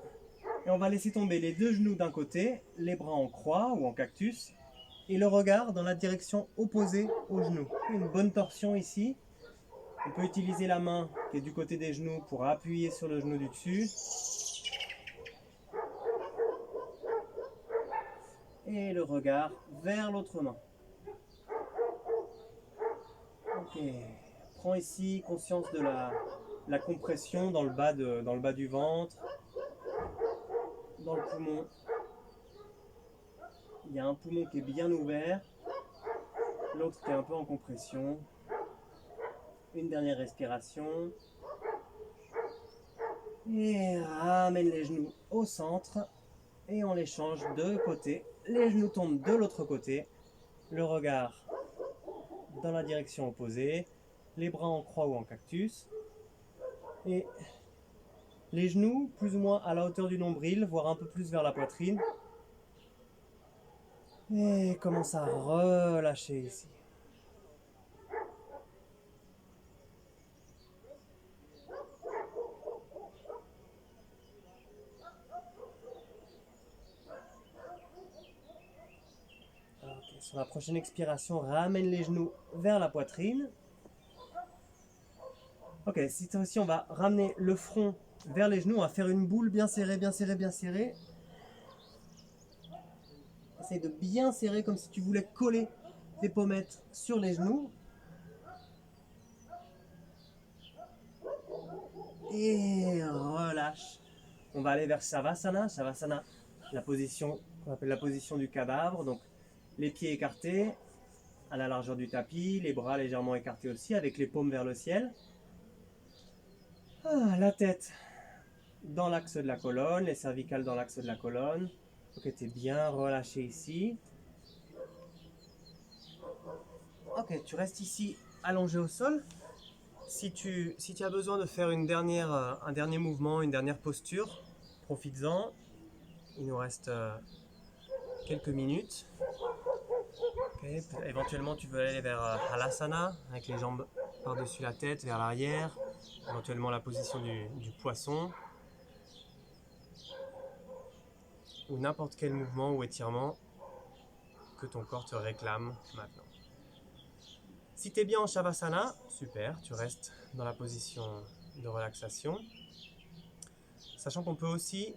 Et on va laisser tomber les deux genoux d'un côté, les bras en croix ou en cactus. Et le regard dans la direction opposée aux genoux. Une bonne torsion ici. On peut utiliser la main qui est du côté des genoux pour appuyer sur le genou du dessus. Et le regard vers l'autre main. Ok. Prends ici conscience de la compression dans le bas du ventre, dans le poumon. Il y a un poumon qui est bien ouvert, l'autre qui est un peu en compression. Une dernière respiration. Et ramène les genoux au centre et on les change de côté. Les genoux tombent de l'autre côté. Le regard dans la direction opposée. Les bras en croix ou en cactus. Et les genoux plus ou moins à la hauteur du nombril, voire un peu plus vers la poitrine. Et commence à relâcher ici. Sur la prochaine expiration, ramène les genoux vers la poitrine. Ok, cette fois-ci, on va ramener le front vers les genoux. On va faire une boule bien serrée, bien serrée, bien serrée. Essaye de bien serrer comme si tu voulais coller tes pommettes sur les genoux. Et relâche. On va aller vers Shavasana. Shavasana, la position qu'on appelle la position du cadavre. Donc, les pieds écartés à la largeur du tapis, les bras légèrement écartés aussi, avec les paumes vers le ciel. La tête dans l'axe de la colonne, les cervicales dans l'axe de la colonne. Ok, tu es bien relâché ici. Ok, tu restes ici allongé au sol. Si tu as besoin de faire un dernier mouvement, une dernière posture, profites-en. Il nous reste quelques minutes. Okay. Éventuellement, tu veux aller vers Halasana, avec les jambes par-dessus la tête, vers l'arrière. Éventuellement, la position du poisson. Ou n'importe quel mouvement ou étirement que ton corps te réclame maintenant. Si tu es bien en Shavasana, super, tu restes dans la position de relaxation. Sachant qu'on peut aussi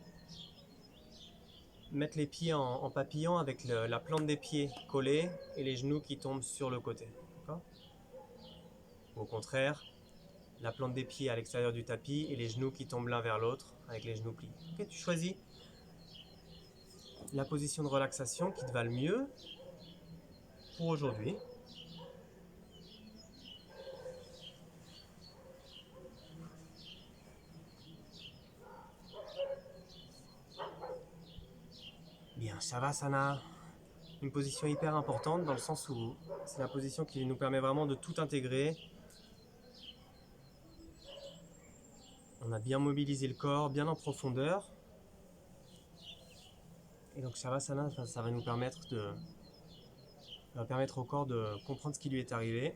mettre les pieds en papillon avec la plante des pieds collée et les genoux qui tombent sur le côté. D'accord ? Ou au contraire, la plante des pieds à l'extérieur du tapis et les genoux qui tombent l'un vers l'autre avec les genoux pliés. Okay, tu choisis la position de relaxation qui te va le mieux pour aujourd'hui. Bien, Shavasana, une position hyper importante dans le sens où c'est la position qui nous permet vraiment de tout intégrer. On a bien mobilisé le corps, bien en profondeur. Et donc Shavasana, ça va nous permettre au corps de comprendre ce qui lui est arrivé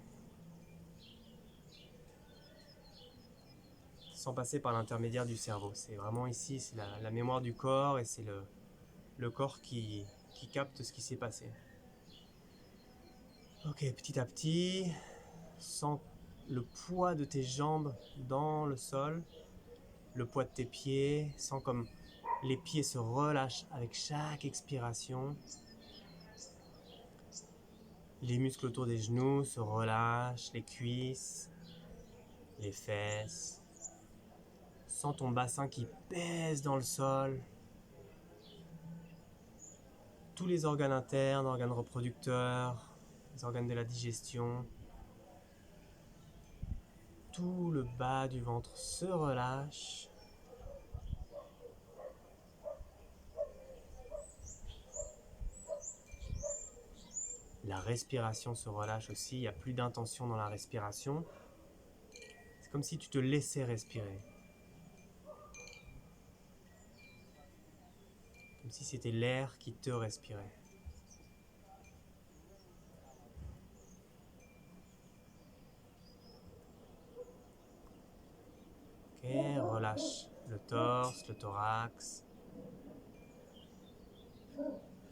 sans passer par l'intermédiaire du cerveau. C'est vraiment ici, c'est la mémoire du corps et c'est le corps qui capte ce qui s'est passé. Ok, petit à petit, sens le poids de tes jambes dans le sol, le poids de tes pieds, sens comme les pieds se relâchent avec chaque expiration. Les muscles autour des genoux se relâchent, les cuisses, les fesses. Sens ton bassin qui pèse dans le sol. Tous les organes internes, organes reproducteurs, les organes de la digestion. Tout le bas du ventre se relâche. La respiration se relâche aussi, il n'y a plus d'intention dans la respiration. C'est comme si tu te laissais respirer. Comme si c'était l'air qui te respirait. Ok, relâche le torse, le thorax.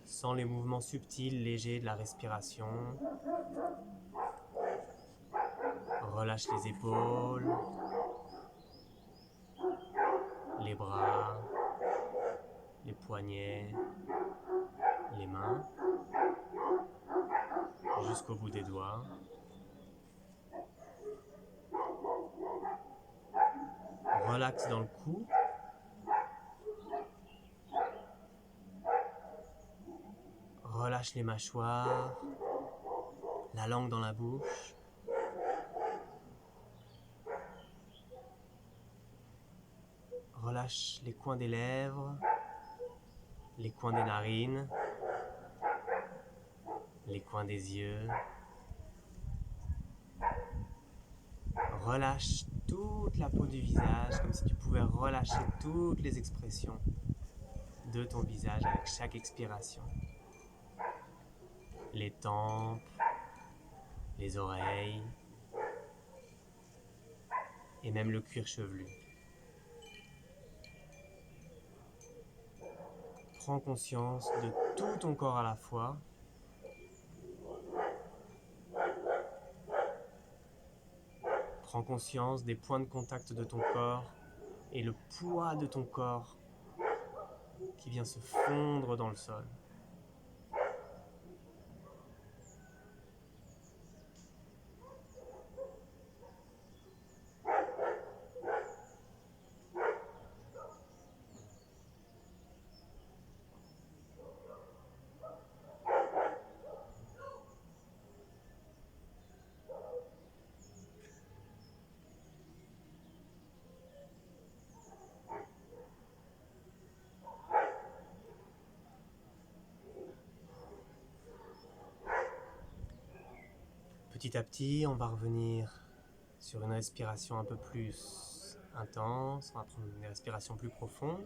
Sens les mouvements subtils, légers de la respiration. Relâche les épaules, les bras, les poignets, les mains, jusqu'au bout des doigts. Relaxe dans le cou. Relâche les mâchoires, la langue dans la bouche. Relâche les coins des lèvres, les coins des narines, les coins des yeux. Relâche toute la peau du visage, comme si tu pouvais relâcher toutes les expressions de ton visage avec chaque expiration. Les tempes, les oreilles et même le cuir chevelu. Prends conscience de tout ton corps à la fois Prends conscience des points de contact de ton corps et le poids de ton corps qui vient se fondre dans le sol. Petit à petit, on va revenir sur une respiration un peu plus intense. On va prendre une respiration plus profonde.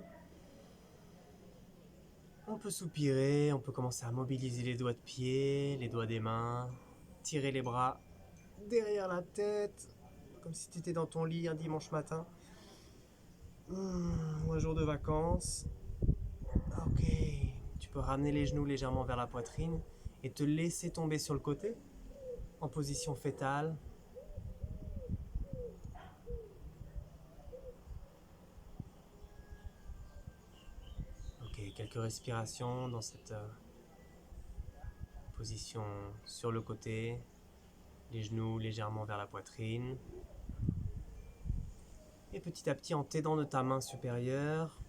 On peut soupirer, on peut commencer à mobiliser les doigts de pied, les doigts des mains, tirer les bras derrière la tête, comme si tu étais dans ton lit un dimanche matin. Ou un jour de vacances. Ok, tu peux ramener les genoux légèrement vers la poitrine et te laisser tomber sur le côté en position fétale. Ok, quelques respirations dans cette position sur le côté, les genoux légèrement vers la poitrine. Et petit à petit, en t'aidant de ta main supérieure,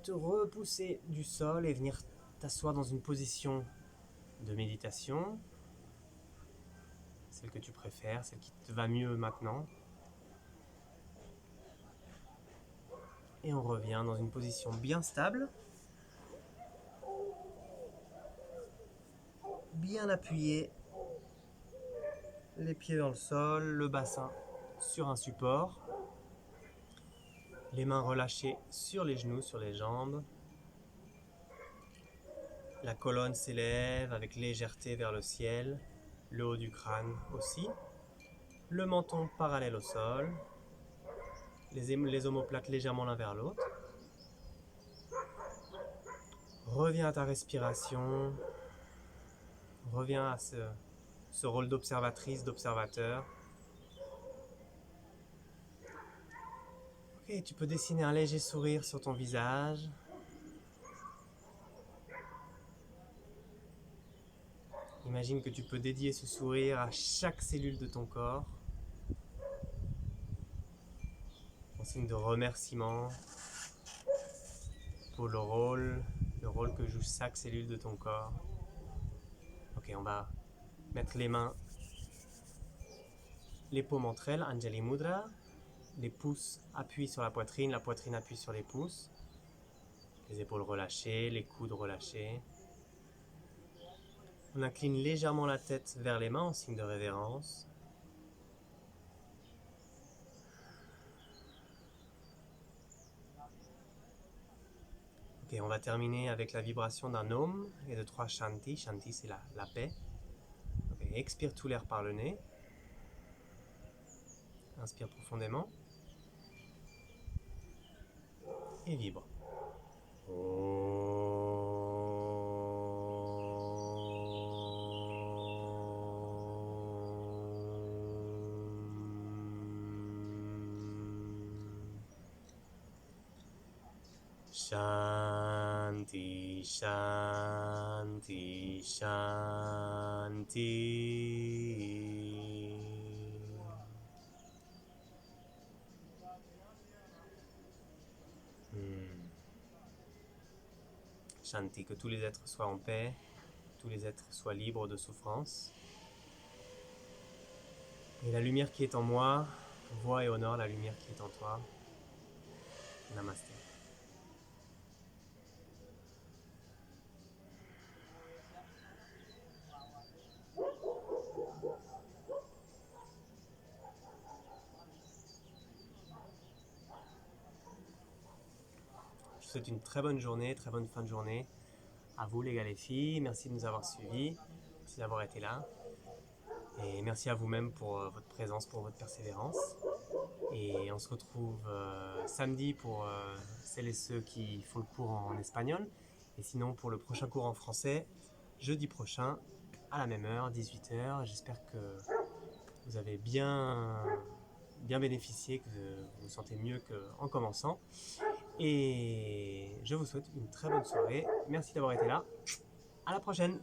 te repousser du sol et venir t'asseoir dans une position de méditation. Celle que tu préfères, celle qui te va mieux maintenant. Et on revient dans une position bien stable. Bien appuyé. Les pieds dans le sol, le bassin sur un support. Les mains relâchées sur les genoux, sur les jambes. La colonne s'élève avec légèreté vers le ciel. Le haut du crâne aussi. Le menton parallèle au sol. Les omoplates légèrement l'un vers l'autre. Reviens à ta respiration. Reviens à ce rôle d'observatrice, d'observateur. Ok, tu peux dessiner un léger sourire sur ton visage. Imagine que tu peux dédier ce sourire à chaque cellule de ton corps. En signe de remerciement pour le rôle que joue chaque cellule de ton corps. Ok, on va mettre les mains, les paumes entre elles, Anjali Mudra. Les pouces appuient sur la poitrine appuie sur les pouces. Les épaules relâchées, les coudes relâchés. On incline légèrement la tête vers les mains en signe de révérence. Ok, on va terminer avec la vibration d'un Om et de 3 Shanti. Shanti, c'est la paix. Okay, expire tout l'air par le nez. Inspire profondément. Et vibre. Shanti, Shanti, Shanti. Shanti, que tous les êtres soient en paix, tous les êtres soient libres de souffrance. Et la lumière qui est en moi, voit et honore la lumière qui est en toi. Namasté. Je vous souhaite une très bonne journée, très bonne fin de journée. À vous les gars, les filles, merci de nous avoir suivis, merci d'avoir été là. Et merci à vous-même pour votre présence, pour votre persévérance. Et on se retrouve samedi pour celles et ceux qui font le cours en espagnol. Et sinon pour le prochain cours en français, jeudi prochain, à la même heure, 18h. J'espère que vous avez bien bien bénéficié, que vous vous sentez mieux qu'en commençant. Et je vous souhaite une très bonne soirée. Merci d'avoir été là. À la prochaine!